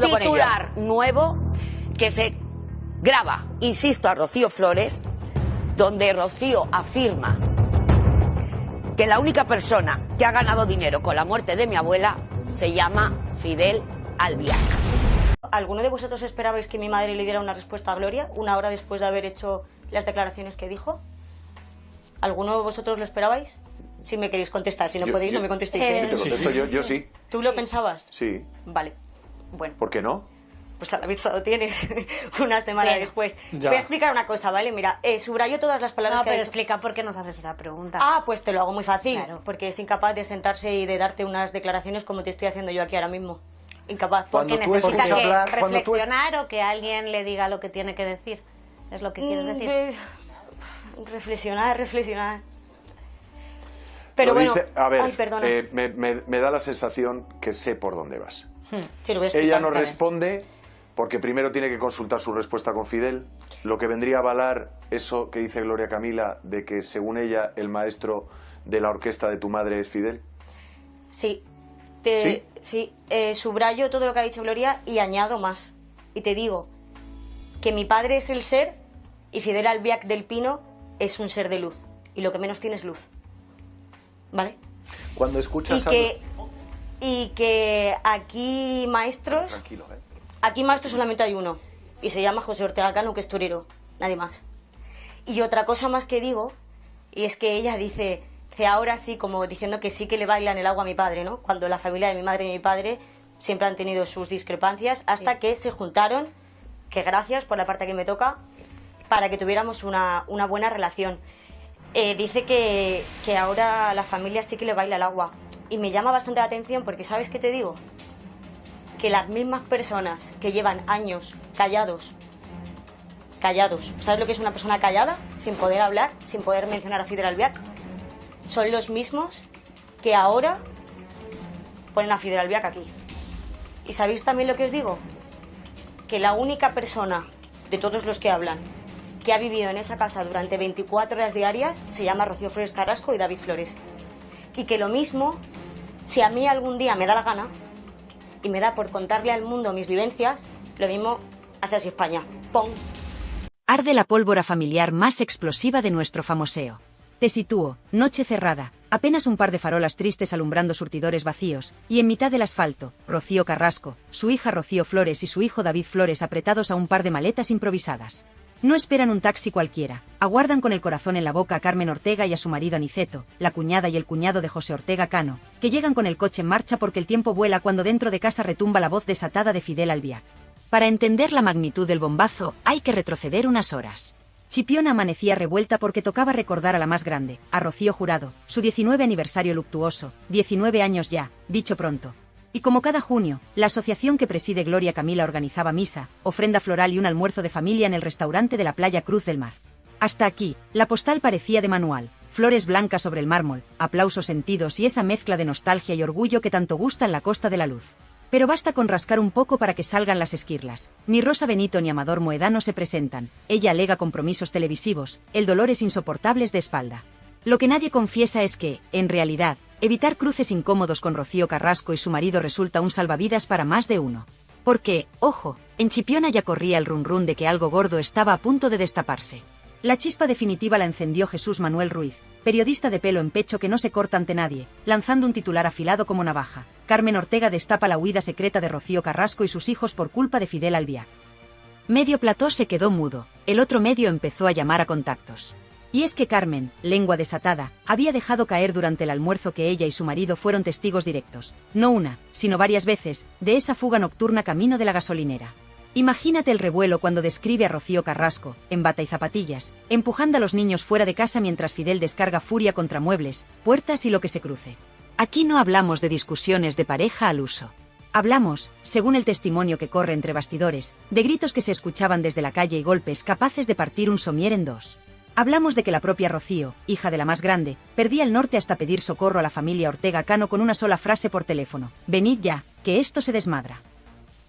puedo con ello. Un titular nuevo que se graba, insisto, a Rocío Flores, donde Rocío afirma que la única persona que ha ganado dinero con la muerte de mi abuela se llama Fidel Albiac. ¿Alguno de vosotros esperabais que mi madre le diera una respuesta a Gloria una hora después de haber hecho las declaraciones que dijo? ¿Alguno de vosotros lo esperabais? Si me queréis contestar, si no podéis, no me contestéis. Si te contesto yo sí. ¿Tú lo pensabas? Sí. Vale, bueno. ¿Por qué no? Pues a la vista lo tienes una semana después. Te voy a explicar una cosa, ¿vale? Mira, subrayo todas las palabras que pero ha dicho. explica por qué nos haces esa pregunta. Ah, pues te lo hago muy fácil, Claro. porque es incapaz de sentarse y de darte unas declaraciones como te estoy haciendo yo aquí ahora mismo. Incapaz. Porque Cuando tú necesita escuchas que hablar, cuando tú reflexionar o que alguien le diga lo que tiene que decir. ¿Es lo que quieres decir? Reflexionar. Pero Lo bueno, dice- a ver, ay, perdona. me da la sensación que sé por dónde vas. Sí, lo voy a explicar. Ella no Vale. responde porque primero tiene que consultar su respuesta con Fidel, lo que vendría a avalar eso que dice Gloria Camila de que según ella el maestro de la orquesta de tu madre es Fidel. Sí. ¿Sí? Subrayo todo lo que ha dicho Gloria y añado más. Y te digo que mi padre es el ser y Fidel Albiac del Pino es un ser de luz. Y lo que menos tiene es luz. ¿Vale? Cuando escuchas Y que aquí maestros... Tranquilo, ¿eh? Aquí maestro solamente hay uno. Y se llama José Ortega Cano, que es torero. Nadie más. Y otra cosa más que digo, y es que ella dice ahora sí, como diciendo que sí que le bailan el agua a mi padre, ¿no? Cuando la familia de mi madre y mi padre siempre han tenido sus discrepancias, hasta que se juntaron, que gracias por la parte que me toca, para que tuviéramos una buena relación. Dice que ahora la familia sí que le baila el agua. Y me llama bastante la atención porque, ¿sabes qué te digo? Que las mismas personas que llevan años callados, ¿sabes lo que es una persona callada? Sin poder hablar, sin poder mencionar a Fidel Albiac, son los mismos que ahora ponen a Fidel Albiac aquí. ¿Y sabéis también lo que os digo? Que la única persona de todos los que hablan que ha vivido en esa casa durante 24 horas diarias se llama Rocío Flores Carrasco y David Flores. Y que lo mismo, si a mí algún día me da la gana y me da por contarle al mundo mis vivencias, lo mismo hace así España. ¡Pum! Arde la pólvora familiar más explosiva de nuestro famoseo. Te sitúo, noche cerrada, apenas un par de farolas tristes alumbrando surtidores vacíos, y en mitad del asfalto, Rocío Carrasco, su hija Rocío Flores y su hijo David Flores apretados a un par de maletas improvisadas. No esperan un taxi cualquiera, aguardan con el corazón en la boca a Carmen Ortega y a su marido Aniceto, la cuñada y el cuñado de José Ortega Cano, que llegan con el coche en marcha porque el tiempo vuela cuando dentro de casa retumba la voz desatada de Fidel Albiac. Para entender la magnitud del bombazo, hay que retroceder unas horas. Chipiona amanecía revuelta porque tocaba recordar a la más grande, a Rocío Jurado, su 19 aniversario luctuoso, 19 años ya, dicho pronto. Y como cada junio, la asociación que preside Gloria Camila organizaba misa, ofrenda floral y un almuerzo de familia en el restaurante de la playa Cruz del Mar. Hasta aquí, la postal parecía de manual, flores blancas sobre el mármol, aplausos sentidos y esa mezcla de nostalgia y orgullo que tanto gusta en la Costa de la Luz. Pero basta con rascar un poco para que salgan las esquirlas. Ni Rosa Benito ni Amador Moedano se presentan, ella alega compromisos televisivos, el dolor es insoportables de espalda. Lo que nadie confiesa es que, en realidad, evitar cruces incómodos con Rocío Carrasco y su marido resulta un salvavidas para más de uno. Porque, ojo, en Chipiona ya corría el run run de que algo gordo estaba a punto de destaparse. La chispa definitiva la encendió Jesús Manuel Ruiz, periodista de pelo en pecho que no se corta ante nadie, lanzando un titular afilado como navaja. Carmen Ortega destapa la huida secreta de Rocío Carrasco y sus hijos por culpa de Fidel Albiac. Medio plató se quedó mudo, el otro medio empezó a llamar a contactos. Y es que Carmen, lengua desatada, había dejado caer durante el almuerzo que ella y su marido fueron testigos directos, no una, sino varias veces, de esa fuga nocturna camino de la gasolinera. Imagínate el revuelo cuando describe a Rocío Carrasco, en bata y zapatillas, empujando a los niños fuera de casa mientras Fidel descarga furia contra muebles, puertas y lo que se cruce. Aquí no hablamos de discusiones de pareja al uso. Hablamos, según el testimonio que corre entre bastidores, de gritos que se escuchaban desde la calle y golpes capaces de partir un somier en dos. Hablamos de que la propia Rocío, hija de la más grande, perdía el norte hasta pedir socorro a la familia Ortega Cano con una sola frase por teléfono: «Venid ya, que esto se desmadra».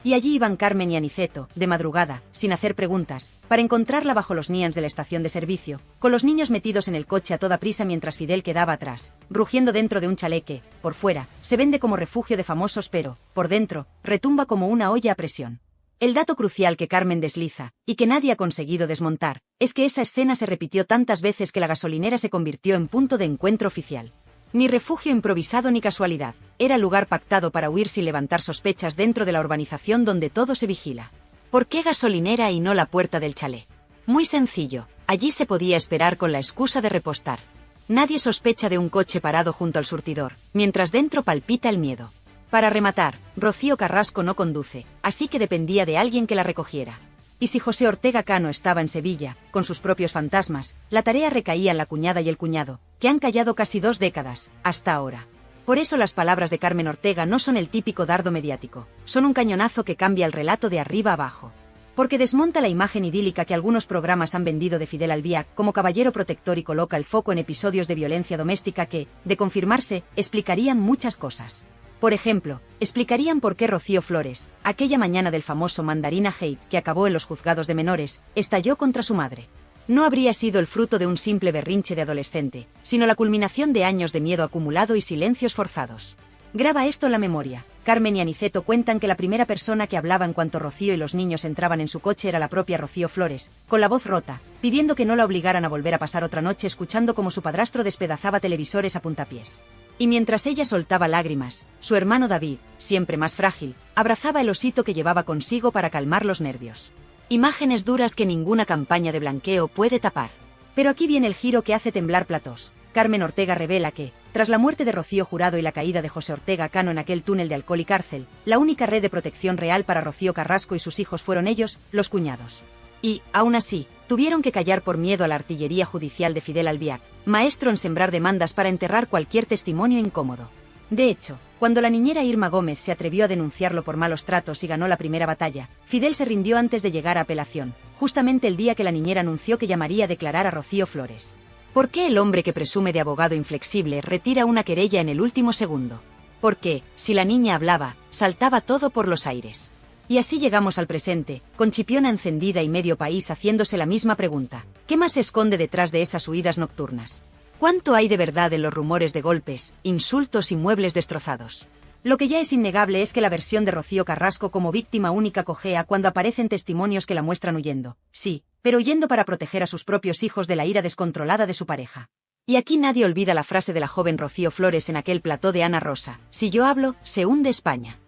Y allí iban Carmen y Aniceto, de madrugada, sin hacer preguntas, para encontrarla bajo los nians de la estación de servicio, con los niños metidos en el coche a toda prisa mientras Fidel quedaba atrás, rugiendo dentro de un chaleque, por fuera, se vende como refugio de famosos pero, por dentro, retumba como una olla a presión. El dato crucial que Carmen desliza, y que nadie ha conseguido desmontar, es que esa escena se repitió tantas veces que la gasolinera se convirtió en punto de encuentro oficial. Ni refugio improvisado ni casualidad, era lugar pactado para huir sin levantar sospechas dentro de la urbanización donde todo se vigila. ¿Por qué gasolinera y no la puerta del chalet? Muy sencillo, allí se podía esperar con la excusa de repostar. Nadie sospecha de un coche parado junto al surtidor, mientras dentro palpita el miedo. Para rematar, Rocío Carrasco no conduce, así que dependía de alguien que la recogiera. Y si José Ortega Cano estaba en Sevilla, con sus propios fantasmas, la tarea recaía en la cuñada y el cuñado, que han callado casi 2 décadas, hasta ahora. Por eso las palabras de Carmen Ortega no son el típico dardo mediático, son un cañonazo que cambia el relato de arriba abajo. Porque desmonta la imagen idílica que algunos programas han vendido de Fidel Albiac como caballero protector y coloca el foco en episodios de violencia doméstica que, de confirmarse, explicarían muchas cosas. Por ejemplo, explicarían por qué Rocío Flores, aquella mañana del famoso Mandarina Hate que acabó en los juzgados de menores, estalló contra su madre. No habría sido el fruto de un simple berrinche de adolescente, sino la culminación de años de miedo acumulado y silencios forzados. Graba esto en la memoria. Carmen y Aniceto cuentan que la primera persona que hablaba en cuanto Rocío y los niños entraban en su coche era la propia Rocío Flores, con la voz rota, pidiendo que no la obligaran a volver a pasar otra noche escuchando cómo su padrastro despedazaba televisores a puntapiés. Y mientras ella soltaba lágrimas, su hermano David, siempre más frágil, abrazaba el osito que llevaba consigo para calmar los nervios. Imágenes duras que ninguna campaña de blanqueo puede tapar. Pero aquí viene el giro que hace temblar platós. Carmen Ortega revela que, tras la muerte de Rocío Jurado y la caída de José Ortega Cano en aquel túnel de alcohol y cárcel, la única red de protección real para Rocío Carrasco y sus hijos fueron ellos, los cuñados. Y, aún así, tuvieron que callar por miedo a la artillería judicial de Fidel Albiac, maestro en sembrar demandas para enterrar cualquier testimonio incómodo. De hecho, cuando la niñera Irma Gómez se atrevió a denunciarlo por malos tratos y ganó la primera batalla, Fidel se rindió antes de llegar a apelación, justamente el día que la niñera anunció que llamaría a declarar a Rocío Flores. ¿Por qué el hombre que presume de abogado inflexible retira una querella en el último segundo? Porque, si la niña hablaba, saltaba todo por los aires. Y así llegamos al presente, con Chipiona encendida y medio país haciéndose la misma pregunta. ¿Qué más se esconde detrás de esas huidas nocturnas? ¿Cuánto hay de verdad en los rumores de golpes, insultos y muebles destrozados? Lo que ya es innegable es que la versión de Rocío Carrasco como víctima única cojea cuando aparecen testimonios que la muestran huyendo. Sí, pero huyendo para proteger a sus propios hijos de la ira descontrolada de su pareja. Y aquí nadie olvida la frase de la joven Rocío Flores en aquel plató de Ana Rosa: si yo hablo, se hunde España.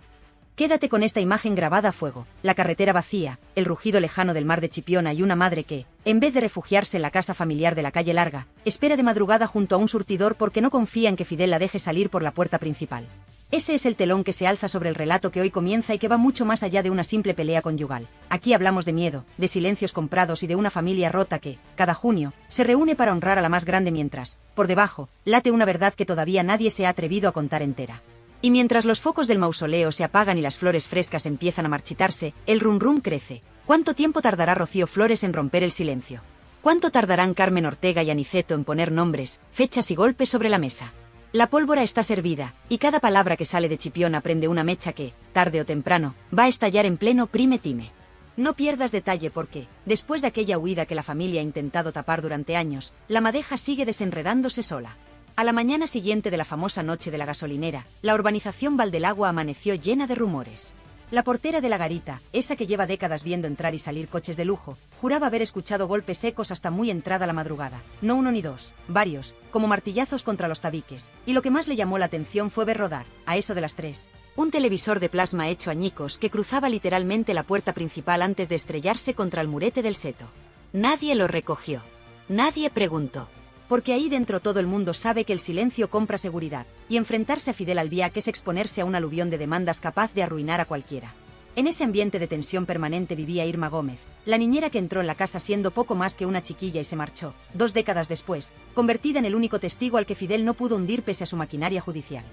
Quédate con esta imagen grabada a fuego, la carretera vacía, el rugido lejano del mar de Chipiona y una madre que, en vez de refugiarse en la casa familiar de la calle Larga, espera de madrugada junto a un surtidor porque no confía en que Fidel la deje salir por la puerta principal. Ese es el telón que se alza sobre el relato que hoy comienza y que va mucho más allá de una simple pelea conyugal. Aquí hablamos de miedo, de silencios comprados y de una familia rota que, cada junio, se reúne para honrar a la más grande mientras, por debajo, late una verdad que todavía nadie se ha atrevido a contar entera. Y mientras los focos del mausoleo se apagan y las flores frescas empiezan a marchitarse, el rum rum crece. ¿Cuánto tiempo tardará Rocío Flores en romper el silencio? ¿Cuánto tardarán Carmen Ortega y Aniceto en poner nombres, fechas y golpes sobre la mesa? La pólvora está servida, y cada palabra que sale de Chipiona prende una mecha que, tarde o temprano, va a estallar en pleno prime time. No pierdas detalle porque, después de aquella huida que la familia ha intentado tapar durante años, la madeja sigue desenredándose sola. A la mañana siguiente de la famosa noche de la gasolinera, la urbanización Valdelagua amaneció llena de rumores. La portera de la garita, esa que lleva décadas viendo entrar y salir coches de lujo, juraba haber escuchado golpes secos hasta muy entrada la madrugada. No uno ni dos, varios, como martillazos contra los tabiques. Y lo que más le llamó la atención fue ver rodar, a eso de las 3, un televisor de plasma hecho añicos que cruzaba literalmente la puerta principal antes de estrellarse contra el murete del seto. Nadie lo recogió. Nadie preguntó. Porque ahí dentro todo el mundo sabe que el silencio compra seguridad, y enfrentarse a Fidel Albiac es exponerse a un aluvión de demandas capaz de arruinar a cualquiera. En ese ambiente de tensión permanente vivía Irma Gómez, la niñera que entró en la casa siendo poco más que una chiquilla y se marchó, 2 décadas después, convertida en el único testigo al que Fidel no pudo hundir pese a su maquinaria judicial.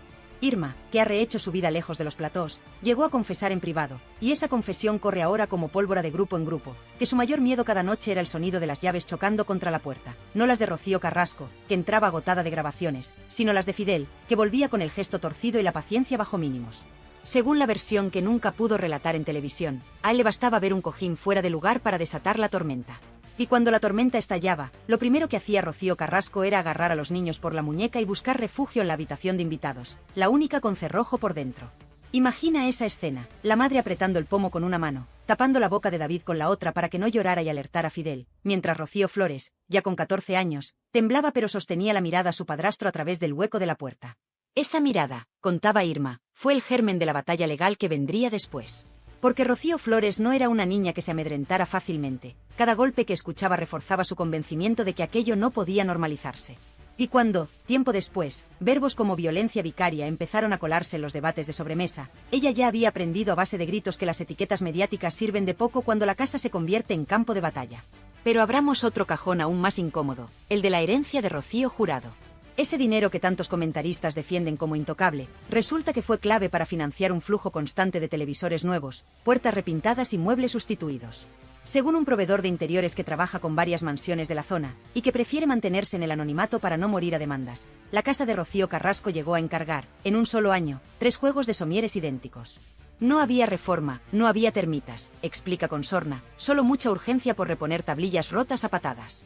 Irma, que ha rehecho su vida lejos de los platós, llegó a confesar en privado, y esa confesión corre ahora como pólvora de grupo en grupo, que su mayor miedo cada noche era el sonido de las llaves chocando contra la puerta, no las de Rocío Carrasco, que entraba agotada de grabaciones, sino las de Fidel, que volvía con el gesto torcido y la paciencia bajo mínimos. Según la versión que nunca pudo relatar en televisión, a él le bastaba ver un cojín fuera de lugar para desatar la tormenta. Y cuando la tormenta estallaba, lo primero que hacía Rocío Carrasco era agarrar a los niños por la muñeca y buscar refugio en la habitación de invitados, la única con cerrojo por dentro. Imagina esa escena, la madre apretando el pomo con una mano, tapando la boca de David con la otra para que no llorara y alertara a Fidel, mientras Rocío Flores, ya con 14 años, temblaba pero sostenía la mirada a su padrastro a través del hueco de la puerta. Esa mirada, contaba Irma, fue el germen de la batalla legal que vendría después. Porque Rocío Flores no era una niña que se amedrentara fácilmente, cada golpe que escuchaba reforzaba su convencimiento de que aquello no podía normalizarse. Y cuando, tiempo después, verbos como violencia vicaria empezaron a colarse en los debates de sobremesa, ella ya había aprendido a base de gritos que las etiquetas mediáticas sirven de poco cuando la casa se convierte en campo de batalla. Pero abramos otro cajón aún más incómodo, el de la herencia de Rocío Jurado. Ese dinero que tantos comentaristas defienden como intocable, resulta que fue clave para financiar un flujo constante de televisores nuevos, puertas repintadas y muebles sustituidos. Según un proveedor de interiores que trabaja con varias mansiones de la zona, y que prefiere mantenerse en el anonimato para no morir a demandas, la casa de Rocío Carrasco llegó a encargar, en un solo año, 3 juegos de somieres idénticos. No había reforma, no había termitas, explica con sorna, solo mucha urgencia por reponer tablillas rotas a patadas.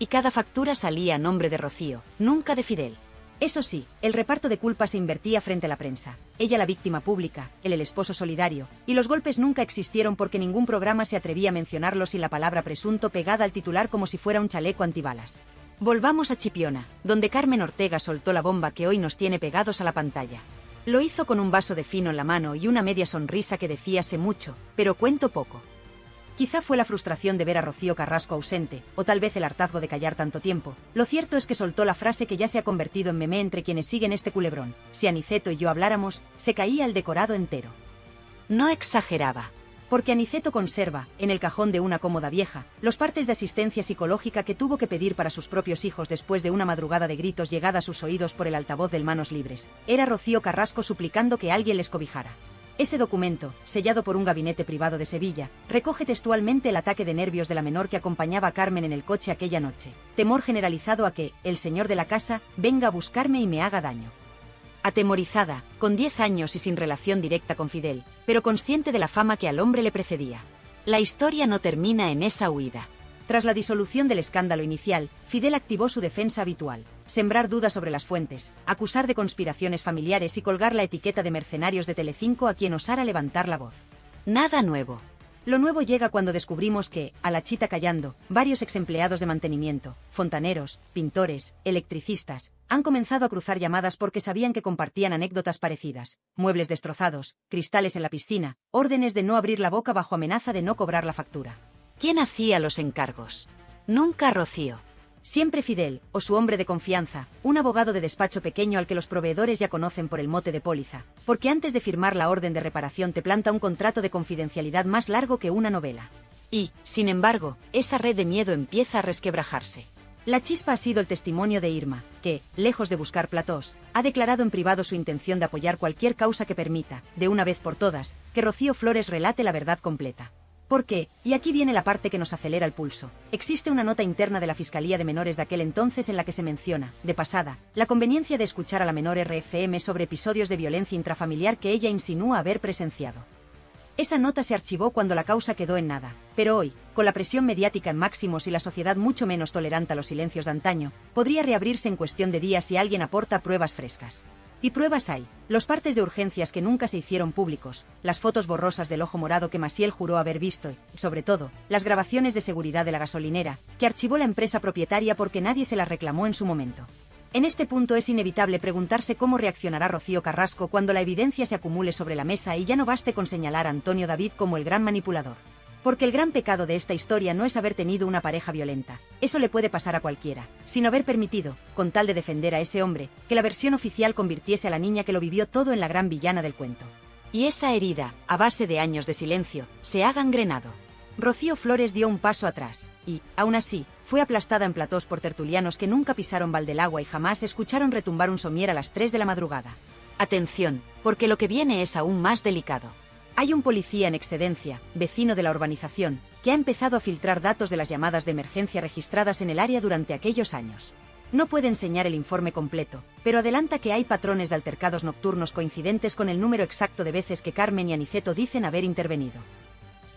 Y cada factura salía a nombre de Rocío, nunca de Fidel. Eso sí, el reparto de culpa se invertía frente a la prensa. Ella la víctima pública, él el esposo solidario, y los golpes nunca existieron porque ningún programa se atrevía a mencionarlos sin la palabra presunto pegada al titular como si fuera un chaleco antibalas. Volvamos a Chipiona, donde Carmen Ortega soltó la bomba que hoy nos tiene pegados a la pantalla. Lo hizo con un vaso de fino en la mano y una media sonrisa que decía sé mucho, pero cuento poco. Quizá fue la frustración de ver a Rocío Carrasco ausente, o tal vez el hartazgo de callar tanto tiempo. Lo cierto es que soltó la frase que ya se ha convertido en meme entre quienes siguen este culebrón. Si Aniceto y yo habláramos, se caía el decorado entero. No exageraba. Porque Aniceto conserva, en el cajón de una cómoda vieja, los partes de asistencia psicológica que tuvo que pedir para sus propios hijos después de una madrugada de gritos llegada a sus oídos por el altavoz del Manos Libres. Era Rocío Carrasco suplicando que alguien les cobijara. Ese documento, sellado por un gabinete privado de Sevilla, recoge textualmente el ataque de nervios de la menor que acompañaba a Carmen en el coche aquella noche. Temor generalizado a que, el señor de la casa, venga a buscarme y me haga daño. Atemorizada, con 10 años y sin relación directa con Fidel, pero consciente de la fama que al hombre le precedía. La historia no termina en esa huida. Tras la disolución del escándalo inicial, Fidel activó su defensa habitual: sembrar dudas sobre las fuentes, acusar de conspiraciones familiares y colgar la etiqueta de mercenarios de Telecinco a quien osara levantar la voz. Nada nuevo. Lo nuevo llega cuando descubrimos que, a la chita callando, varios exempleados de mantenimiento, fontaneros, pintores, electricistas, han comenzado a cruzar llamadas porque sabían que compartían anécdotas parecidas: muebles destrozados, cristales en la piscina, órdenes de no abrir la boca bajo amenaza de no cobrar la factura. ¿Quién hacía los encargos? Nunca Rocío. Siempre Fidel, o su hombre de confianza, un abogado de despacho pequeño al que los proveedores ya conocen por el mote de póliza, porque antes de firmar la orden de reparación te planta un contrato de confidencialidad más largo que una novela. Y, sin embargo, esa red de miedo empieza a resquebrajarse. La chispa ha sido el testimonio de Irma, que, lejos de buscar platós, ha declarado en privado su intención de apoyar cualquier causa que permita, de una vez por todas, que Rocío Flores relate la verdad completa. Porque, y aquí viene la parte que nos acelera el pulso, existe una nota interna de la Fiscalía de Menores de aquel entonces en la que se menciona, de pasada, la conveniencia de escuchar a la menor RFM sobre episodios de violencia intrafamiliar que ella insinúa haber presenciado. Esa nota se archivó cuando la causa quedó en nada, pero hoy, con la presión mediática en máximos y la sociedad mucho menos tolerante a los silencios de antaño, podría reabrirse en cuestión de días si alguien aporta pruebas frescas. Y pruebas hay: los partes de urgencias que nunca se hicieron públicos, las fotos borrosas del ojo morado que Maciel juró haber visto y, sobre todo, las grabaciones de seguridad de la gasolinera, que archivó la empresa propietaria porque nadie se las reclamó en su momento. En este punto es inevitable preguntarse cómo reaccionará Rocío Carrasco cuando la evidencia se acumule sobre la mesa y ya no baste con señalar a Antonio David como el gran manipulador. Porque el gran pecado de esta historia no es haber tenido una pareja violenta, eso le puede pasar a cualquiera, sino haber permitido, con tal de defender a ese hombre, que la versión oficial convirtiese a la niña que lo vivió todo en la gran villana del cuento. Y esa herida, a base de años de silencio, se ha gangrenado. Rocío Flores dio un paso atrás, y, aún así, fue aplastada en platós por tertulianos que nunca pisaron Valdelagua y jamás escucharon retumbar un somier a las 3 de la madrugada. Atención, porque lo que viene es aún más delicado. Hay un policía en excedencia, vecino de la urbanización, que ha empezado a filtrar datos de las llamadas de emergencia registradas en el área durante aquellos años. No puede enseñar el informe completo, pero adelanta que hay patrones de altercados nocturnos coincidentes con el número exacto de veces que Carmen y Aniceto dicen haber intervenido.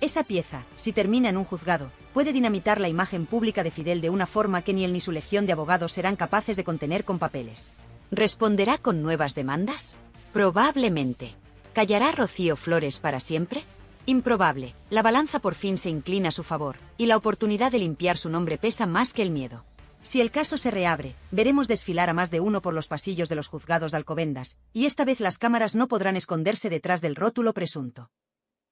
Esa pieza, si termina en un juzgado, puede dinamitar la imagen pública de Fidel de una forma que ni él ni su legión de abogados serán capaces de contener con papeles. ¿Responderá con nuevas demandas? Probablemente. ¿Callará Rocío Flores para siempre? Improbable. La balanza por fin se inclina a su favor, y la oportunidad de limpiar su nombre pesa más que el miedo. Si el caso se reabre, veremos desfilar a más de uno por los pasillos de los juzgados de Alcobendas, y esta vez las cámaras no podrán esconderse detrás del rótulo presunto.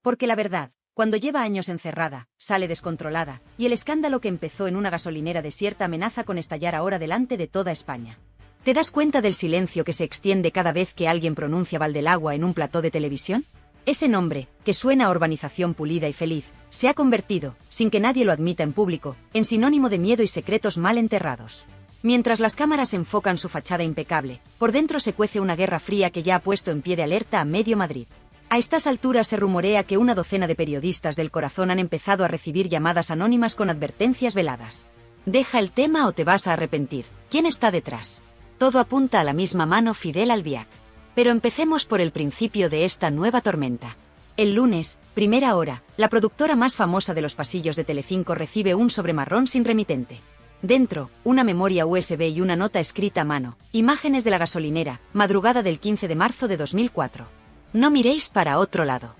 Porque la verdad, cuando lleva años encerrada, sale descontrolada, y el escándalo que empezó en una gasolinera desierta amenaza con estallar ahora delante de toda España. ¿Te das cuenta del silencio que se extiende cada vez que alguien pronuncia Valdelagua en un plató de televisión? Ese nombre, que suena a urbanización pulida y feliz, se ha convertido, sin que nadie lo admita en público, en sinónimo de miedo y secretos mal enterrados. Mientras las cámaras enfocan su fachada impecable, por dentro se cuece una guerra fría que ya ha puesto en pie de alerta a medio Madrid. A estas alturas se rumorea que una docena de periodistas del Corazón han empezado a recibir llamadas anónimas con advertencias veladas. Deja el tema o te vas a arrepentir. ¿Quién está detrás? Todo apunta a la misma mano, Fidel Albiac. Pero empecemos por el principio de esta nueva tormenta. El lunes, primera hora, la productora más famosa de los pasillos de Telecinco recibe un sobre marrón sin remitente. Dentro, una memoria USB y una nota escrita a mano. Imágenes de la gasolinera, madrugada del 15 de marzo de 2004. No miréis para otro lado.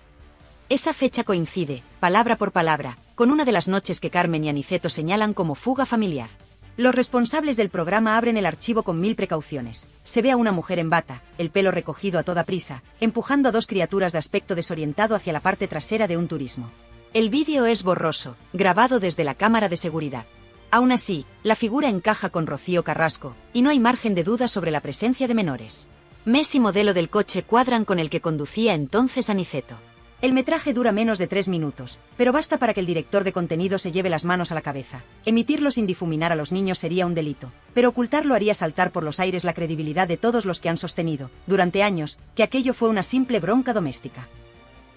Esa fecha coincide, palabra por palabra, con una de las noches que Carmen y Aniceto señalan como fuga familiar. Los responsables del programa abren el archivo con 1000 precauciones. Se ve a una mujer en bata, el pelo recogido a toda prisa, empujando a dos criaturas de aspecto desorientado hacia la parte trasera de un turismo. El vídeo es borroso, grabado desde la cámara de seguridad. Aún así, la figura encaja con Rocío Carrasco, y no hay margen de duda sobre la presencia de menores. Mes y modelo del coche cuadran con el que conducía entonces Aniceto. El metraje dura menos de 3 minutos, pero basta para que el director de contenido se lleve las manos a la cabeza. Emitirlo sin difuminar a los niños sería un delito, pero ocultarlo haría saltar por los aires la credibilidad de todos los que han sostenido, durante años, que aquello fue una simple bronca doméstica.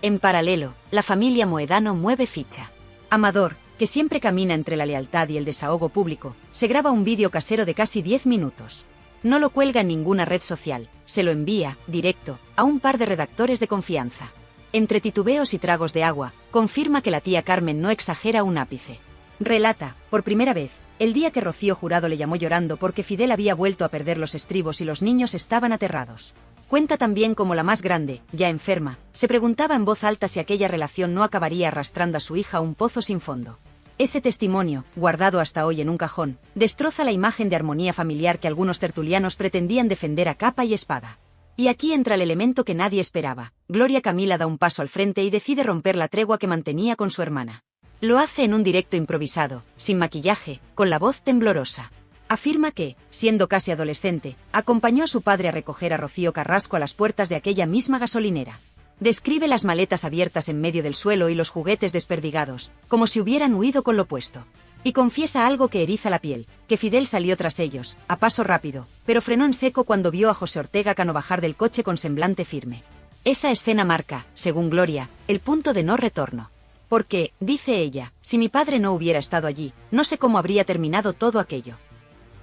En paralelo, la familia Moedano mueve ficha. Amador, que siempre camina entre la lealtad y el desahogo público, se graba un vídeo casero de casi 10 minutos. No lo cuelga en ninguna red social, se lo envía, directo, a un par de redactores de confianza. Entre titubeos y tragos de agua, confirma que la tía Carmen no exagera un ápice. Relata, por primera vez, el día que Rocío Jurado le llamó llorando porque Fidel había vuelto a perder los estribos y los niños estaban aterrados. Cuenta también cómo la más grande, ya enferma, se preguntaba en voz alta si aquella relación no acabaría arrastrando a su hija a un pozo sin fondo. Ese testimonio, guardado hasta hoy en un cajón, destroza la imagen de armonía familiar que algunos tertulianos pretendían defender a capa y espada. Y aquí entra el elemento que nadie esperaba. Gloria Camila da un paso al frente y decide romper la tregua que mantenía con su hermana. Lo hace en un directo improvisado, sin maquillaje, con la voz temblorosa. Afirma que, siendo casi adolescente, acompañó a su padre a recoger a Rocío Carrasco a las puertas de aquella misma gasolinera. Describe las maletas abiertas en medio del suelo y los juguetes desperdigados, como si hubieran huido con lo puesto. Y confiesa algo que eriza la piel, que Fidel salió tras ellos, a paso rápido, pero frenó en seco cuando vio a José Ortega Cano bajar del coche con semblante firme. Esa escena marca, según Gloria, el punto de no retorno. Porque, dice ella, si mi padre no hubiera estado allí, no sé cómo habría terminado todo aquello.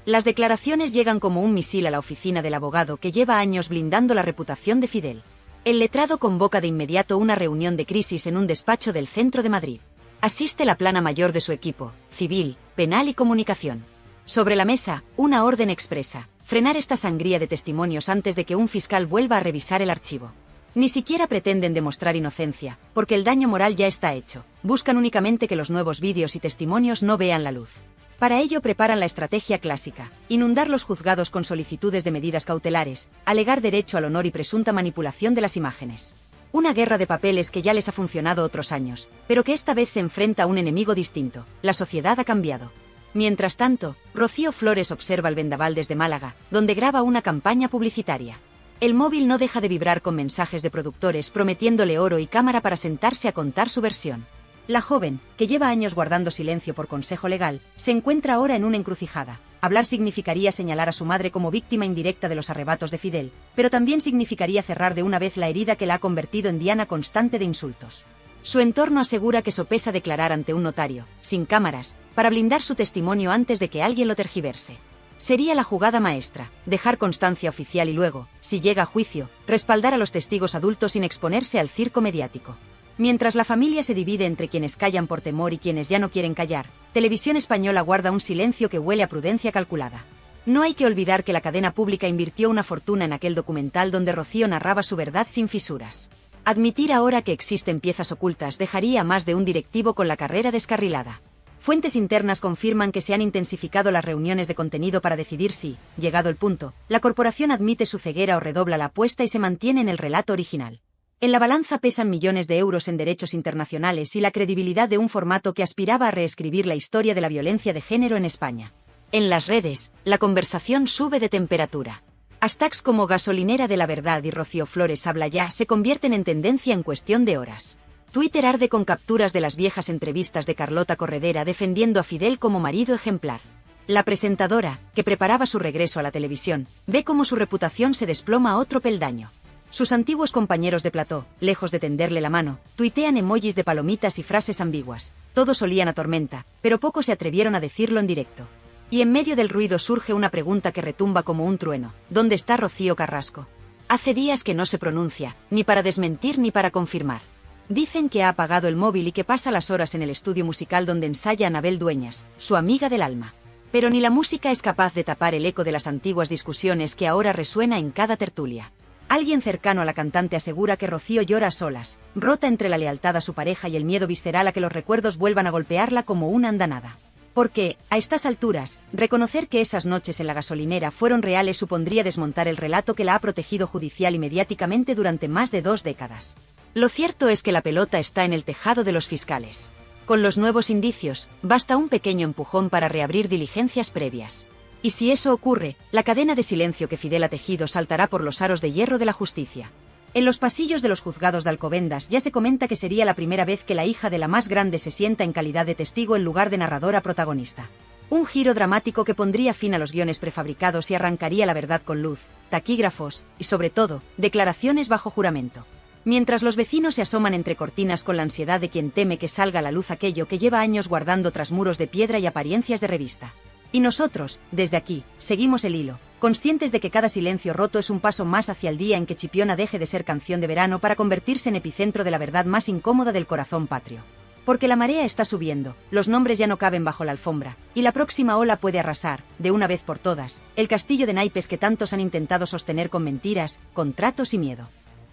Las declaraciones llegan como un misil a la oficina del abogado que lleva años blindando la reputación de Fidel. El letrado convoca de inmediato una reunión de crisis en un despacho del centro de Madrid. Asiste la plana mayor de su equipo, civil, penal y comunicación. Sobre la mesa, una orden expresa: frenar esta sangría de testimonios antes de que un fiscal vuelva a revisar el archivo. Ni siquiera pretenden demostrar inocencia, porque el daño moral ya está hecho. Buscan únicamente que los nuevos vídeos y testimonios no vean la luz. Para ello preparan la estrategia clásica: inundar los juzgados con solicitudes de medidas cautelares, alegar derecho al honor y presunta manipulación de las imágenes. Una guerra de papeles que ya les ha funcionado otros años, pero que esta vez se enfrenta a un enemigo distinto. La sociedad ha cambiado. Mientras tanto, Rocío Flores observa el vendaval desde Málaga, donde graba una campaña publicitaria. El móvil no deja de vibrar con mensajes de productores prometiéndole oro y cámara para sentarse a contar su versión. La joven, que lleva años guardando silencio por consejo legal, se encuentra ahora en una encrucijada. Hablar significaría señalar a su madre como víctima indirecta de los arrebatos de Fidel, pero también significaría cerrar de una vez la herida que la ha convertido en diana constante de insultos. Su entorno asegura que sopesa declarar ante un notario, sin cámaras, para blindar su testimonio antes de que alguien lo tergiverse. Sería la jugada maestra, dejar constancia oficial y luego, si llega a juicio, respaldar a los testigos adultos sin exponerse al circo mediático. Mientras la familia se divide entre quienes callan por temor y quienes ya no quieren callar, Televisión Española guarda un silencio que huele a prudencia calculada. No hay que olvidar que la cadena pública invirtió una fortuna en aquel documental donde Rocío narraba su verdad sin fisuras. Admitir ahora que existen piezas ocultas dejaría a más de un directivo con la carrera descarrilada. Fuentes internas confirman que se han intensificado las reuniones de contenido para decidir si, llegado el punto, la corporación admite su ceguera o redobla la apuesta y se mantiene en el relato original. En la balanza pesan millones de euros en derechos internacionales y la credibilidad de un formato que aspiraba a reescribir la historia de la violencia de género en España. En las redes, la conversación sube de temperatura. Hashtags como gasolinera de la verdad y Rocío Flores habla ya se convierten en tendencia en cuestión de horas. Twitter arde con capturas de las viejas entrevistas de Carlota Corredera defendiendo a Fidel como marido ejemplar. La presentadora, que preparaba su regreso a la televisión, ve cómo su reputación se desploma a otro peldaño. Sus antiguos compañeros de plató, lejos de tenderle la mano, tuitean emojis de palomitas y frases ambiguas. Todos olían a tormenta, pero pocos se atrevieron a decirlo en directo. Y en medio del ruido surge una pregunta que retumba como un trueno. ¿Dónde está Rocío Carrasco? Hace días que no se pronuncia, ni para desmentir ni para confirmar. Dicen que ha apagado el móvil y que pasa las horas en el estudio musical donde ensaya Anabel Dueñas, su amiga del alma. Pero ni la música es capaz de tapar el eco de las antiguas discusiones que ahora resuena en cada tertulia. Alguien cercano a la cantante asegura que Rocío llora a solas, rota entre la lealtad a su pareja y el miedo visceral a que los recuerdos vuelvan a golpearla como una andanada. Porque, a estas alturas, reconocer que esas noches en la gasolinera fueron reales supondría desmontar el relato que la ha protegido judicial y mediáticamente durante más de 2 décadas. Lo cierto es que la pelota está en el tejado de los fiscales. Con los nuevos indicios, basta un pequeño empujón para reabrir diligencias previas. Y si eso ocurre, la cadena de silencio que Fidel ha tejido saltará por los aros de hierro de la justicia. En los pasillos de los juzgados de Alcobendas ya se comenta que sería la primera vez que la hija de la más grande se sienta en calidad de testigo en lugar de narradora protagonista. Un giro dramático que pondría fin a los guiones prefabricados y arrancaría la verdad con luz, taquígrafos y, sobre todo, declaraciones bajo juramento. Mientras los vecinos se asoman entre cortinas con la ansiedad de quien teme que salga a la luz aquello que lleva años guardando tras muros de piedra y apariencias de revista. Y nosotros, desde aquí, seguimos el hilo, conscientes de que cada silencio roto es un paso más hacia el día en que Chipiona deje de ser canción de verano para convertirse en epicentro de la verdad más incómoda del corazón patrio. Porque la marea está subiendo, los nombres ya no caben bajo la alfombra, y la próxima ola puede arrasar, de una vez por todas, el castillo de naipes que tantos han intentado sostener con mentiras, contratos y miedo.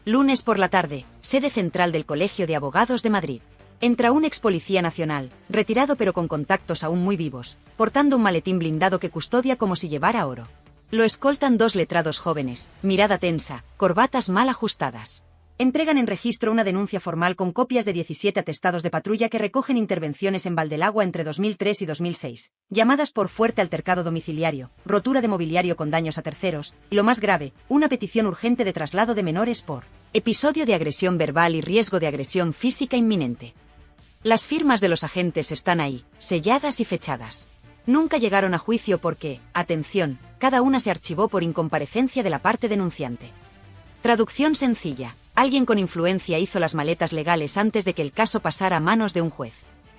Lunes por la tarde, sede central del Colegio de Abogados de Madrid. Entra un ex policía nacional, retirado pero con contactos aún muy vivos, portando un maletín blindado que custodia como si llevara oro. Lo escoltan 2 letrados jóvenes, mirada tensa, corbatas mal ajustadas. Entregan en registro una denuncia formal con copias de 17 atestados de patrulla que recogen intervenciones en Valdelagua entre 2003 y 2006, llamadas por fuerte altercado domiciliario, rotura de mobiliario con daños a terceros, y lo más grave, una petición urgente de traslado de menores por episodio de agresión verbal y riesgo de agresión física inminente. Las firmas de los agentes están ahí, selladas y fechadas. Nunca llegaron a juicio porque, atención, cada una se archivó por incomparecencia de la parte denunciante. Traducción sencilla. Alguien con influencia hizo las maletas legales antes de que el caso pasara a manos de un juez.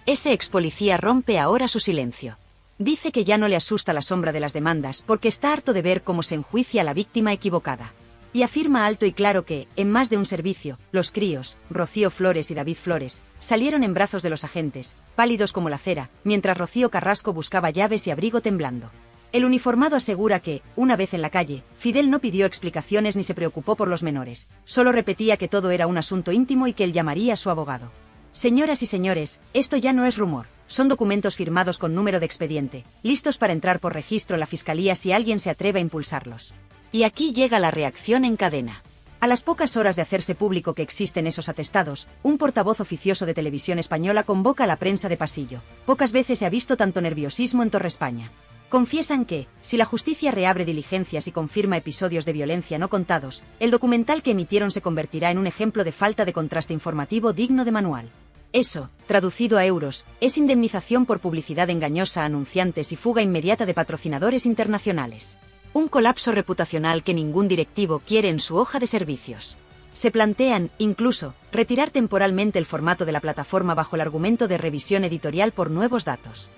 Ese ex policía rompe ahora su silencio. Dice que ya no le asusta la sombra de las demandas porque está harto de ver cómo se enjuicia a la víctima equivocada. Y afirma alto y claro que, en más de un servicio, los críos, Rocío Flores y David Flores, salieron en brazos de los agentes, pálidos como la cera, mientras Rocío Carrasco buscaba llaves y abrigo temblando. El uniformado asegura que, una vez en la calle, Fidel no pidió explicaciones ni se preocupó por los menores, solo repetía que todo era un asunto íntimo y que él llamaría a su abogado. Señoras y señores, esto ya no es rumor, son documentos firmados con número de expediente, listos para entrar por registro a la fiscalía si alguien se atreve a impulsarlos. Y aquí llega la reacción en cadena. A las pocas horas de hacerse público que existen esos atestados, un portavoz oficioso de Televisión Española convoca a la prensa de pasillo. Pocas veces se ha visto tanto nerviosismo en Torre España. Confiesan que, si la justicia reabre diligencias y confirma episodios de violencia no contados, el documental que emitieron se convertirá en un ejemplo de falta de contraste informativo digno de manual. Eso, traducido a euros, es indemnización por publicidad engañosa a anunciantes y fuga inmediata de patrocinadores internacionales. Un colapso reputacional que ningún directivo quiere en su hoja de servicios. Se plantean, incluso, retirar temporalmente el formato de la plataforma bajo el argumento de revisión editorial por nuevos datos.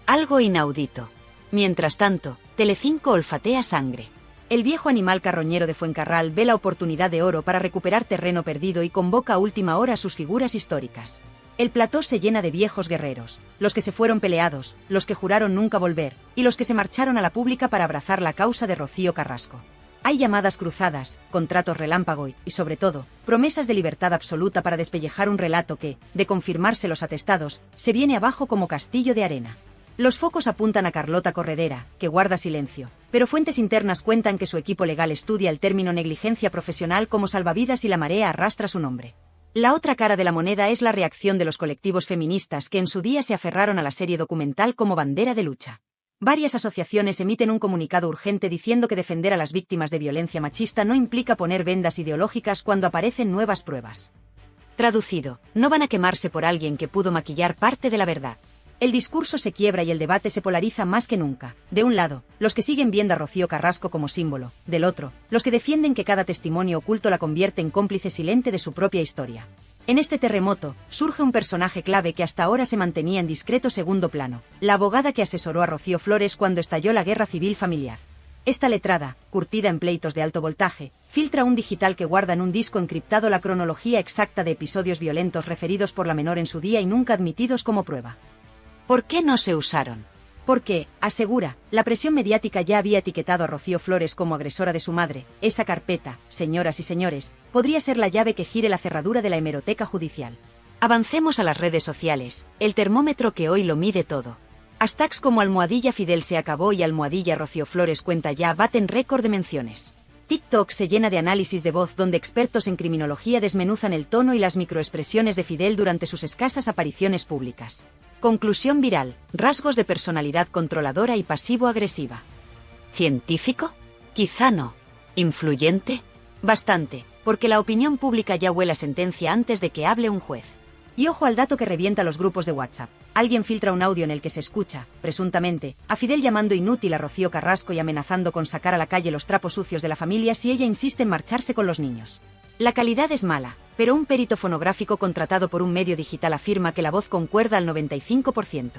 Algo inaudito. Mientras tanto, Telecinco olfatea sangre. El viejo animal carroñero de Fuencarral ve la oportunidad de oro para recuperar terreno perdido y convoca a última hora a sus figuras históricas. El plató se llena de viejos guerreros, los que se fueron peleados, los que juraron nunca volver, y los que se marcharon a la pública para abrazar la causa de Rocío Carrasco. Hay llamadas cruzadas, contratos relámpago y, sobre todo, promesas de libertad absoluta para despellejar un relato que, de confirmarse los atestados, se viene abajo como castillo de arena. Los focos apuntan a Carlota Corredera, que guarda silencio, pero fuentes internas cuentan que su equipo legal estudia el término negligencia profesional como salvavidas y la marea arrastra su nombre. La otra cara de la moneda es la reacción de los colectivos feministas que en su día se aferraron a la serie documental como bandera de lucha. Varias asociaciones emiten un comunicado urgente diciendo que defender a las víctimas de violencia machista no implica poner vendas ideológicas cuando aparecen nuevas pruebas. Traducido, no van a quemarse por alguien que pudo maquillar parte de la verdad. El discurso se quiebra y el debate se polariza más que nunca. De un lado, los que siguen viendo a Rocío Carrasco como símbolo; del otro, los que defienden que cada testimonio oculto la convierte en cómplice silente de su propia historia. En este terremoto, surge un personaje clave que hasta ahora se mantenía en discreto segundo plano: la abogada que asesoró a Rocío Flores cuando estalló la guerra civil familiar. Esta letrada, curtida en pleitos de alto voltaje, filtra un digital que guarda en un disco encriptado la cronología exacta de episodios violentos referidos por la menor en su día y nunca admitidos como prueba. ¿Por qué no se usaron? Porque, asegura, la presión mediática ya había etiquetado a Rocío Flores como agresora de su madre. Esa carpeta, señoras y señores, podría ser la llave que gire la cerradura de la hemeroteca judicial. Avancemos a las redes sociales, el termómetro que hoy lo mide todo. Hashtags como almohadilla Fidel se acabó y almohadilla Rocío Flores cuenta ya baten récord de menciones. TikTok se llena de análisis de voz donde expertos en criminología desmenuzan el tono y las microexpresiones de Fidel durante sus escasas apariciones públicas. Conclusión viral: rasgos de personalidad controladora y pasivo-agresiva. ¿Científico? Quizá no. ¿Influyente? Bastante, porque la opinión pública ya huele a sentencia antes de que hable un juez. Y ojo al dato que revienta los grupos de WhatsApp. Alguien filtra un audio en el que se escucha, presuntamente, a Fidel llamando inútil a Rocío Carrasco y amenazando con sacar a la calle los trapos sucios de la familia si ella insiste en marcharse con los niños. La calidad es mala, pero un perito fonográfico contratado por un medio digital afirma que la voz concuerda al 95%.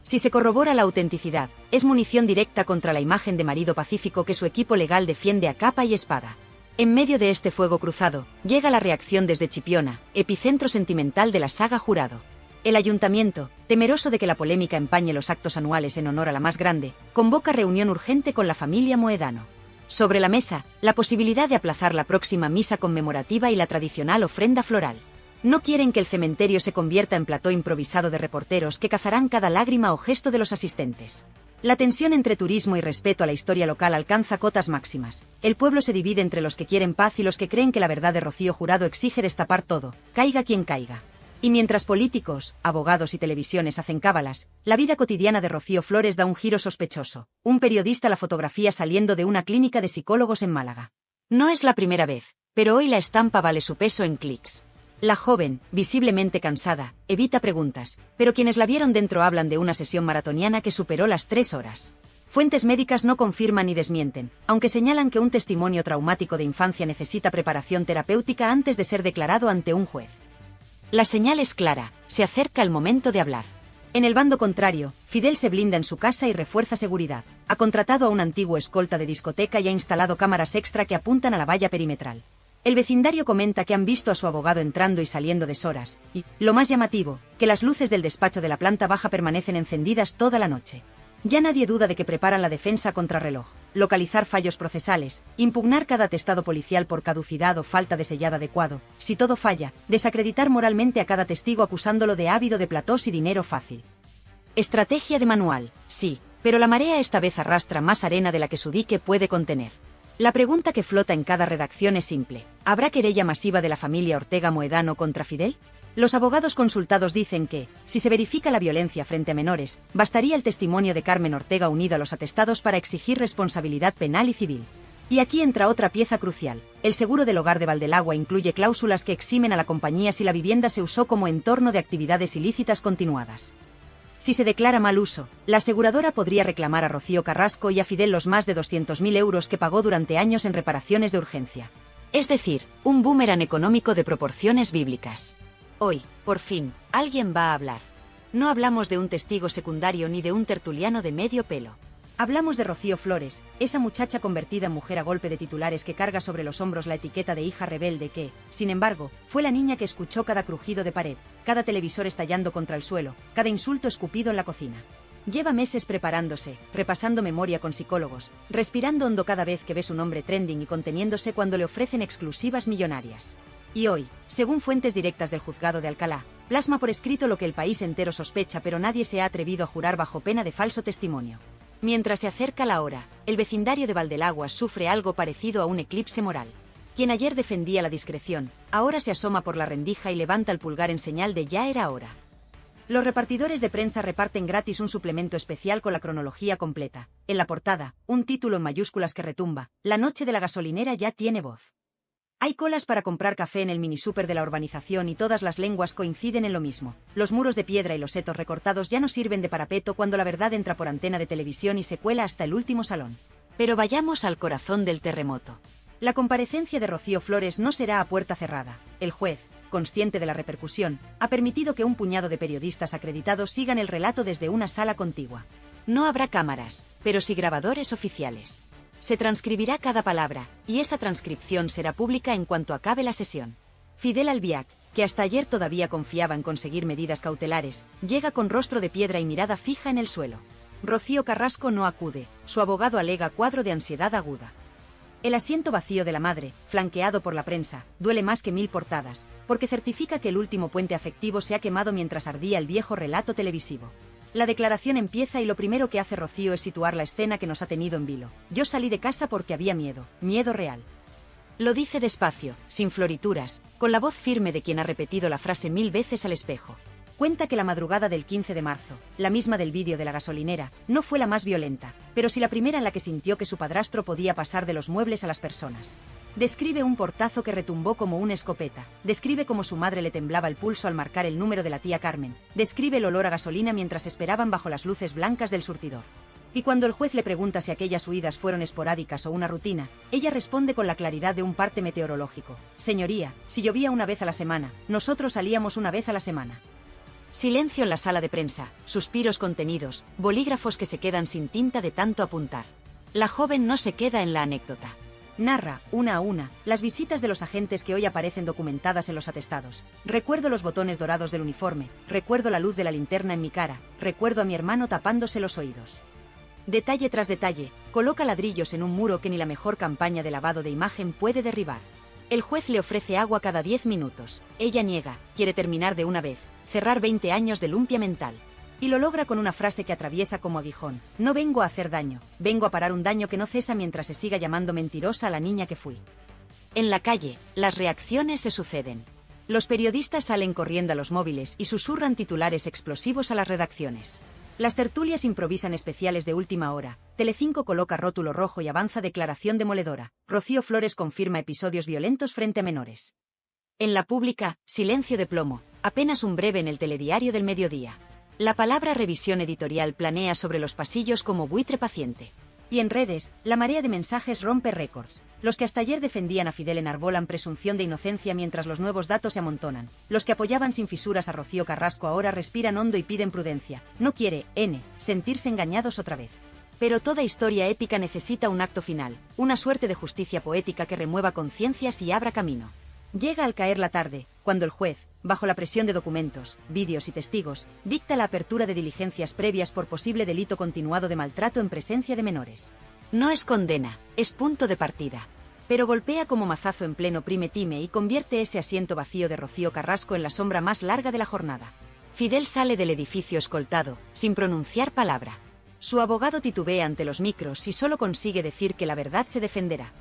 Si se corrobora la autenticidad, es munición directa contra la imagen de marido pacífico que su equipo legal defiende a capa y espada. En medio de este fuego cruzado, llega la reacción desde Chipiona, epicentro sentimental de la saga Jurado. El ayuntamiento, temeroso de que la polémica empañe los actos anuales en honor a la más grande, convoca reunión urgente con la familia Moedano. Sobre la mesa, la posibilidad de aplazar la próxima misa conmemorativa y la tradicional ofrenda floral. No quieren que el cementerio se convierta en plató improvisado de reporteros que cazarán cada lágrima o gesto de los asistentes. La tensión entre turismo y respeto a la historia local alcanza cotas máximas. El pueblo se divide entre los que quieren paz y los que creen que la verdad de Rocío Jurado exige destapar todo, caiga quien caiga. Y mientras políticos, abogados y televisiones hacen cábalas, la vida cotidiana de Rocío Flores da un giro sospechoso. Un periodista la fotografía saliendo de una clínica de psicólogos en Málaga. No es la primera vez, pero hoy la estampa vale su peso en clics. La joven, visiblemente cansada, evita preguntas, pero quienes la vieron dentro hablan de una sesión maratoniana que superó las 3 horas. Fuentes médicas no confirman ni desmienten, aunque señalan que un testimonio traumático de infancia necesita preparación terapéutica antes de ser declarado ante un juez. La señal es clara, se acerca el momento de hablar. En el bando contrario, Fidel se blinda en su casa y refuerza seguridad. Ha contratado a un antiguo escolta de discoteca y ha instalado cámaras extra que apuntan a la valla perimetral. El vecindario comenta que han visto a su abogado entrando y saliendo deshoras, y, lo más llamativo, que las luces del despacho de la planta baja permanecen encendidas toda la noche. Ya nadie duda de que preparan la defensa contra reloj, localizar fallos procesales, impugnar cada atestado policial por caducidad o falta de sellado adecuado, si todo falla, desacreditar moralmente a cada testigo acusándolo de ávido de platós y dinero fácil. Estrategia de manual, sí, pero la marea esta vez arrastra más arena de la que su dique puede contener. La pregunta que flota en cada redacción es simple: ¿habrá querella masiva de la familia Ortega Moedano contra Fidel? Los abogados consultados dicen que, si se verifica la violencia frente a menores, bastaría el testimonio de Carmen Ortega unido a los atestados para exigir responsabilidad penal y civil. Y aquí entra otra pieza crucial: el seguro del hogar de Valdelagua incluye cláusulas que eximen a la compañía si la vivienda se usó como entorno de actividades ilícitas continuadas. Si se declara mal uso, la aseguradora podría reclamar a Rocío Carrasco y a Fidel los más de 200.000 euros que pagó durante años en reparaciones de urgencia. Es decir, un boomerang económico de proporciones bíblicas. Hoy, por fin, alguien va a hablar. No hablamos de un testigo secundario ni de un tertuliano de medio pelo. Hablamos de Rocío Flores, esa muchacha convertida en mujer a golpe de titulares que carga sobre los hombros la etiqueta de hija rebelde que, sin embargo, fue la niña que escuchó cada crujido de pared, cada televisor estallando contra el suelo, cada insulto escupido en la cocina. Lleva meses preparándose, repasando memoria con psicólogos, respirando hondo cada vez que ve su nombre trending y conteniéndose cuando le ofrecen exclusivas millonarias. Y hoy, según fuentes directas del juzgado de Alcalá, plasma por escrito lo que el país entero sospecha, pero nadie se ha atrevido a jurar bajo pena de falso testimonio. Mientras se acerca la hora, el vecindario de Valdelaguas sufre algo parecido a un eclipse moral. Quien ayer defendía la discreción, ahora se asoma por la rendija y levanta el pulgar en señal de ya era hora. Los repartidores de prensa reparten gratis un suplemento especial con la cronología completa. En la portada, un título en mayúsculas que retumba: La noche de la gasolinera ya tiene voz. Hay colas para comprar café en el minisúper de la urbanización y todas las lenguas coinciden en lo mismo. Los muros de piedra y los setos recortados ya no sirven de parapeto cuando la verdad entra por antena de televisión y se cuela hasta el último salón. Pero vayamos al corazón del terremoto. La comparecencia de Rocío Flores no será a puerta cerrada. El juez, consciente de la repercusión, ha permitido que un puñado de periodistas acreditados sigan el relato desde una sala contigua. No habrá cámaras, pero sí grabadores oficiales. Se transcribirá cada palabra, y esa transcripción será pública en cuanto acabe la sesión. Fidel Albiac, que hasta ayer todavía confiaba en conseguir medidas cautelares, llega con rostro de piedra y mirada fija en el suelo. Rocío Carrasco no acude, su abogado alega cuadro de ansiedad aguda. El asiento vacío de la madre, flanqueado por la prensa, duele más que 1000 portadas, porque certifica que el último puente afectivo se ha quemado mientras ardía el viejo relato televisivo. La declaración empieza y lo primero que hace Rocío es situar la escena que nos ha tenido en vilo. Yo salí de casa porque había miedo, miedo real. Lo dice despacio, sin florituras, con la voz firme de quien ha repetido la frase 1000 veces al espejo. Cuenta que la madrugada del 15 de marzo, la misma del vídeo de la gasolinera, no fue la más violenta, pero sí la primera en la que sintió que su padrastro podía pasar de los muebles a las personas. Describe un portazo que retumbó como una escopeta, describe cómo su madre le temblaba el pulso al marcar el número de la tía Carmen, describe el olor a gasolina mientras esperaban bajo las luces blancas del surtidor. Y cuando el juez le pregunta si aquellas huidas fueron esporádicas o una rutina, ella responde con la claridad de un parte meteorológico: Señoría, si llovía una vez a la semana, nosotros salíamos una vez a la semana. Silencio en la sala de prensa, suspiros contenidos, bolígrafos que se quedan sin tinta de tanto apuntar. La joven no se queda en la anécdota. Narra, una a una, las visitas de los agentes que hoy aparecen documentadas en los atestados. Recuerdo los botones dorados del uniforme, recuerdo la luz de la linterna en mi cara, recuerdo a mi hermano tapándose los oídos. Detalle tras detalle, coloca ladrillos en un muro que ni la mejor campaña de lavado de imagen puede derribar. El juez le ofrece agua cada 10 minutos. Ella niega, quiere terminar de una vez, cerrar 20 años de lumpia mental. Y lo logra con una frase que atraviesa como aguijón: no vengo a hacer daño, vengo a parar un daño que no cesa mientras se siga llamando mentirosa a la niña que fui. En la calle, las reacciones se suceden. Los periodistas salen corriendo a los móviles y susurran titulares explosivos a las redacciones. Las tertulias improvisan especiales de última hora. Telecinco coloca rótulo rojo y avanza declaración demoledora. Rocío Flores confirma episodios violentos frente a menores. En la pública, silencio de plomo, apenas un breve en el telediario del mediodía. La palabra revisión editorial planea sobre los pasillos como buitre paciente. Y en redes, la marea de mensajes rompe récords. Los que hasta ayer defendían a Fidel enarbolan presunción de inocencia mientras los nuevos datos se amontonan. Los que apoyaban sin fisuras a Rocío Carrasco ahora respiran hondo y piden prudencia. No quiere, sentirse engañados otra vez. Pero toda historia épica necesita un acto final, una suerte de justicia poética que remueva conciencias y abra camino. Llega al caer la tarde, cuando el juez, bajo la presión de documentos, vídeos y testigos, dicta la apertura de diligencias previas por posible delito continuado de maltrato en presencia de menores. No es condena, es punto de partida. Pero golpea como mazazo en pleno prime time y convierte ese asiento vacío de Rocío Carrasco en la sombra más larga de la jornada. Fidel sale del edificio escoltado, sin pronunciar palabra. Su abogado titubea ante los micros y solo consigue decir que la verdad se defenderá.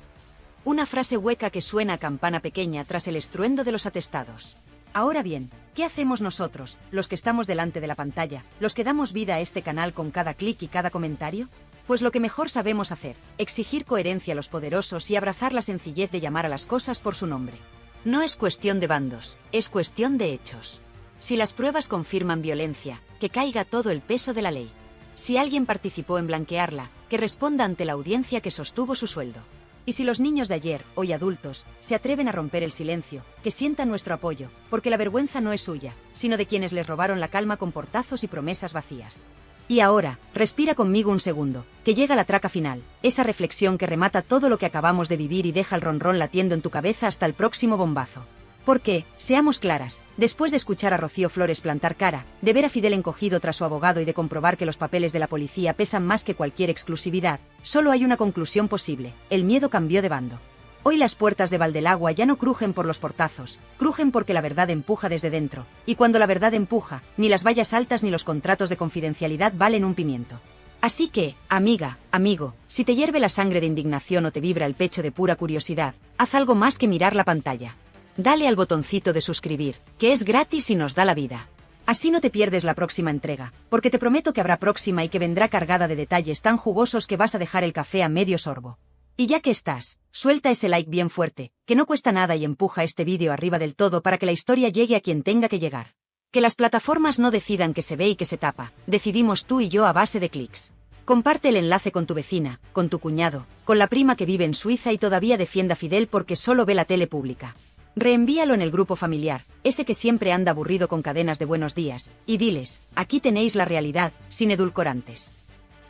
Una frase hueca que suena a campana pequeña tras el estruendo de los atestados. Ahora bien, ¿qué hacemos nosotros, los que estamos delante de la pantalla, los que damos vida a este canal con cada clic y cada comentario? Pues lo que mejor sabemos hacer, exigir coherencia a los poderosos y abrazar la sencillez de llamar a las cosas por su nombre. No es cuestión de bandos, es cuestión de hechos. Si las pruebas confirman violencia, que caiga todo el peso de la ley. Si alguien participó en blanquearla, que responda ante la audiencia que sostuvo su sueldo. Y si los niños de ayer, hoy adultos, se atreven a romper el silencio, que sientan nuestro apoyo, porque la vergüenza no es suya, sino de quienes les robaron la calma con portazos y promesas vacías. Y ahora, respira conmigo un segundo, que llega la traca final, esa reflexión que remata todo lo que acabamos de vivir y deja el ronrón latiendo en tu cabeza hasta el próximo bombazo. Porque, seamos claras, después de escuchar a Rocío Flores plantar cara, de ver a Fidel encogido tras su abogado y de comprobar que los papeles de la policía pesan más que cualquier exclusividad, solo hay una conclusión posible: el miedo cambió de bando. Hoy las puertas de Valdelagua ya no crujen por los portazos, crujen porque la verdad empuja desde dentro, y cuando la verdad empuja, ni las vallas altas ni los contratos de confidencialidad valen un pimiento. Así que, amiga, amigo, si te hierve la sangre de indignación o te vibra el pecho de pura curiosidad, haz algo más que mirar la pantalla. Dale al botoncito de suscribir, que es gratis y nos da la vida. Así no te pierdes la próxima entrega, porque te prometo que habrá próxima y que vendrá cargada de detalles tan jugosos que vas a dejar el café a medio sorbo. Y ya que estás, suelta ese like bien fuerte, que no cuesta nada y empuja este vídeo arriba del todo para que la historia llegue a quien tenga que llegar. Que las plataformas no decidan que se ve y que se tapa, decidimos tú y yo a base de clics. Comparte el enlace con tu vecina, con tu cuñado, con la prima que vive en Suiza y todavía defienda a Fidel porque solo ve la tele pública. Reenvíalo en el grupo familiar, ese que siempre anda aburrido con cadenas de buenos días, y diles, aquí tenéis la realidad, sin edulcorantes.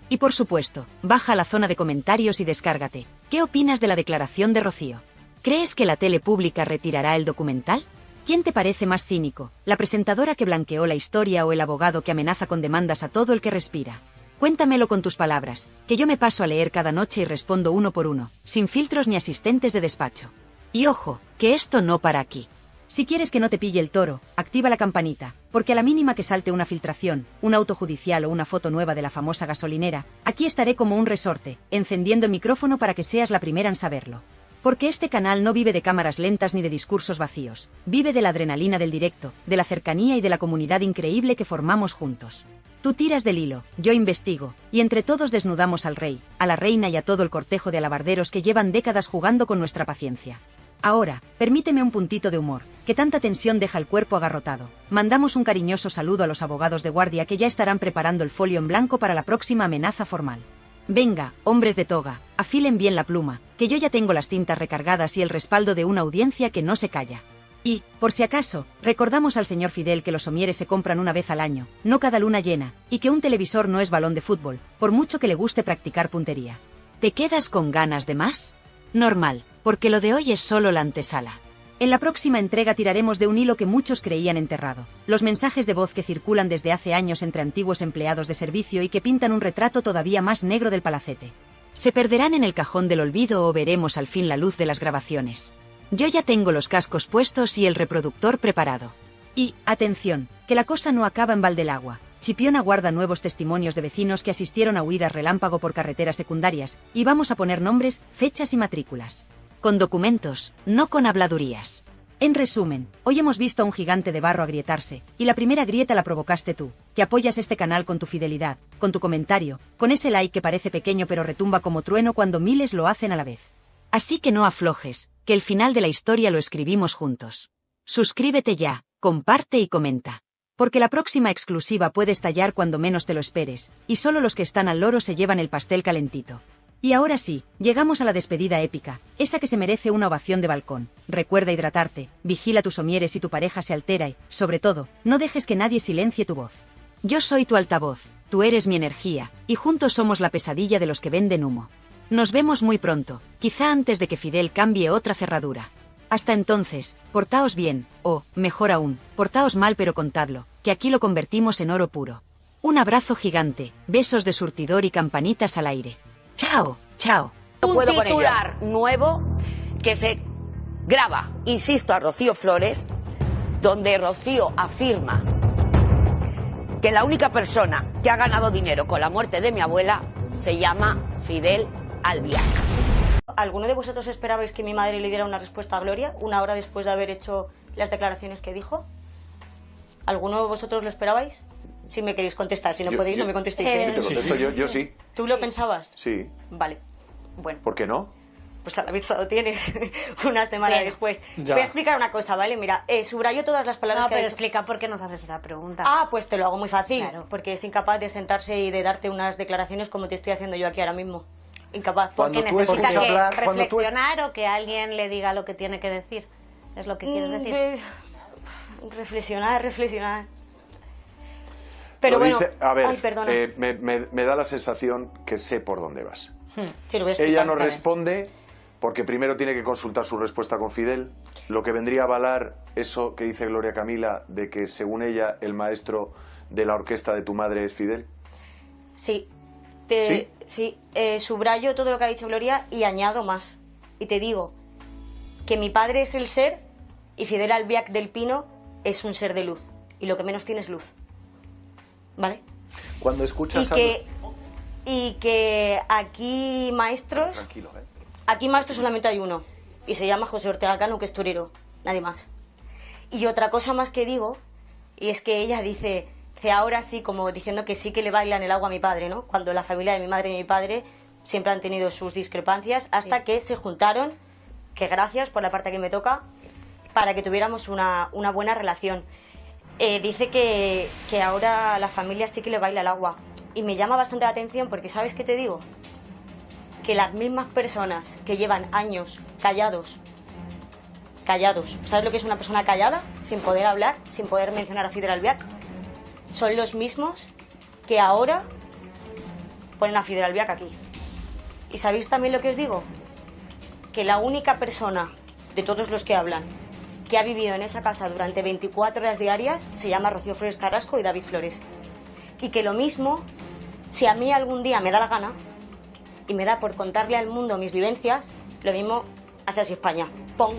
Y por supuesto, baja a la zona de comentarios y descárgate. ¿Qué opinas de la declaración de Rocío? ¿Crees que la tele pública retirará el documental? ¿Quién te parece más cínico, la presentadora que blanqueó la historia o el abogado que amenaza con demandas a todo el que respira? Cuéntamelo con tus palabras, que yo me paso a leer cada noche y respondo uno por uno, sin filtros ni asistentes de despacho. Y ojo, que esto no para aquí. Si quieres que no te pille el toro, activa la campanita, porque a la mínima que salte una filtración, un auto judicial o una foto nueva de la famosa gasolinera, aquí estaré como un resorte, encendiendo el micrófono para que seas la primera en saberlo. Porque este canal no vive de cámaras lentas ni de discursos vacíos, vive de la adrenalina del directo, de la cercanía y de la comunidad increíble que formamos juntos. Tú tiras del hilo, yo investigo, y entre todos desnudamos al rey, a la reina y a todo el cortejo de alabarderos que llevan décadas jugando con nuestra paciencia. Ahora, permíteme un puntito de humor, que tanta tensión deja el cuerpo agarrotado. Mandamos un cariñoso saludo a los abogados de guardia que ya estarán preparando el folio en blanco para la próxima amenaza formal. Venga, hombres de toga, afilen bien la pluma, que yo ya tengo las tintas recargadas y el respaldo de una audiencia que no se calla. Y, por si acaso, recordamos al señor Fidel que los somieres se compran una vez al año, no cada luna llena, y que un televisor no es balón de fútbol, por mucho que le guste practicar puntería. ¿Te quedas con ganas de más? Normal, porque lo de hoy es solo la antesala. En la próxima entrega tiraremos de un hilo que muchos creían enterrado, los mensajes de voz que circulan desde hace años entre antiguos empleados de servicio y que pintan un retrato todavía más negro del palacete. ¿Se perderán en el cajón del olvido o veremos al fin la luz de las grabaciones? Yo ya tengo los cascos puestos y el reproductor preparado. Y, atención, que la cosa no acaba en Valdelagua. Chipiona guarda nuevos testimonios de vecinos que asistieron a huidas relámpago por carreteras secundarias, y vamos a poner nombres, fechas y matrículas. Con documentos, no con habladurías. En resumen, hoy hemos visto a un gigante de barro agrietarse, y la primera grieta la provocaste tú, que apoyas este canal con tu fidelidad, con tu comentario, con ese like que parece pequeño pero retumba como trueno cuando miles lo hacen a la vez. Así que no aflojes, que el final de la historia lo escribimos juntos. Suscríbete ya, comparte y comenta. Porque la próxima exclusiva puede estallar cuando menos te lo esperes, y solo los que están al loro se llevan el pastel calentito. Y ahora sí, llegamos a la despedida épica, esa que se merece una ovación de balcón. Recuerda hidratarte, vigila tus somieres si tu pareja se altera y, sobre todo, no dejes que nadie silencie tu voz. Yo soy tu altavoz, tú eres mi energía, y juntos somos la pesadilla de los que venden humo. Nos vemos muy pronto, quizá antes de que Fidel cambie otra cerradura. Hasta entonces, portaos bien, o, mejor aún, portaos mal pero contadlo, que aquí lo convertimos en oro puro. Un abrazo gigante, besos de surtidor y campanitas al aire. ¡Chao, chao! Un titular nuevo que se graba, insisto, a Rocío Flores, donde Rocío afirma que la única persona que ha ganado dinero con la muerte de mi abuela se llama Fidel Albiac. ¿Alguno de vosotros esperabais que mi madre le diera una respuesta a Gloria una hora después de haber hecho las declaraciones que dijo? ¿Alguno de vosotros lo esperabais? Si me queréis contestar, si no podéis no me contestéis. Sí, te contesto, yo sí. ¿Tú lo pensabas? Sí. Vale, bueno. ¿Por qué no? Pues a la vez lo tienes una semana después. Te voy a explicar una cosa, ¿vale? Mira, subrayo todas las palabras que ha pero dicho. explica por qué nos haces esa pregunta. Ah, pues te lo hago muy fácil, Claro. porque es incapaz de sentarse y de darte unas declaraciones como te estoy haciendo yo aquí ahora mismo. Incapaz. Porque Cuando tú necesita escuchas que hablar- cuando tú es- reflexionar o que alguien le diga lo que tiene que decir. Es lo que quieres decir. Reflexionar. Pero Lo bueno, dice- a ver, ay, perdona. me da la sensación que sé por dónde vas. Sí, lo voy a explicar, Ella no está bien. responde porque primero tiene que consultar su respuesta con Fidel, lo que vendría a avalar eso que dice Gloria Camila de que según ella el maestro de la orquesta de tu madre es Fidel. Sí, ¿Sí? subrayo todo lo que ha dicho Gloria y añado más. Y te digo que mi padre es el ser y Fidel Albiac del Pino es un ser de luz. Y lo que menos tiene es luz. ¿Vale? Cuando escuchas Y que aquí maestros... Tranquilo, ¿eh? Aquí maestro solamente hay uno. Y se llama José Ortega Cano, que es torero. Nadie más. Y otra cosa más que digo, y es que ella dice ahora sí, como diciendo que sí que le bailan el agua a mi padre, ¿no? Cuando la familia de mi madre y mi padre siempre han tenido sus discrepancias, hasta que se juntaron, que gracias por la parte que me toca, para que tuviéramos una buena relación. Dice que ahora la familia sí que le baila el agua. Y me llama bastante la atención porque, ¿sabes qué te digo? Que las mismas personas que llevan años callados, ¿sabes lo que es una persona callada? Sin poder hablar, sin poder mencionar a Fidel Albiac, son los mismos que ahora ponen a Fidel Albiac aquí. ¿Y sabéis también lo que os digo? Que la única persona de todos los que hablan que ha vivido en esa casa durante 24 horas diarias se llama Rocío Flores Carrasco y David Flores. Y que lo mismo, si a mí algún día me da la gana y me da por contarle al mundo mis vivencias, lo mismo hace así España. ¡Pum!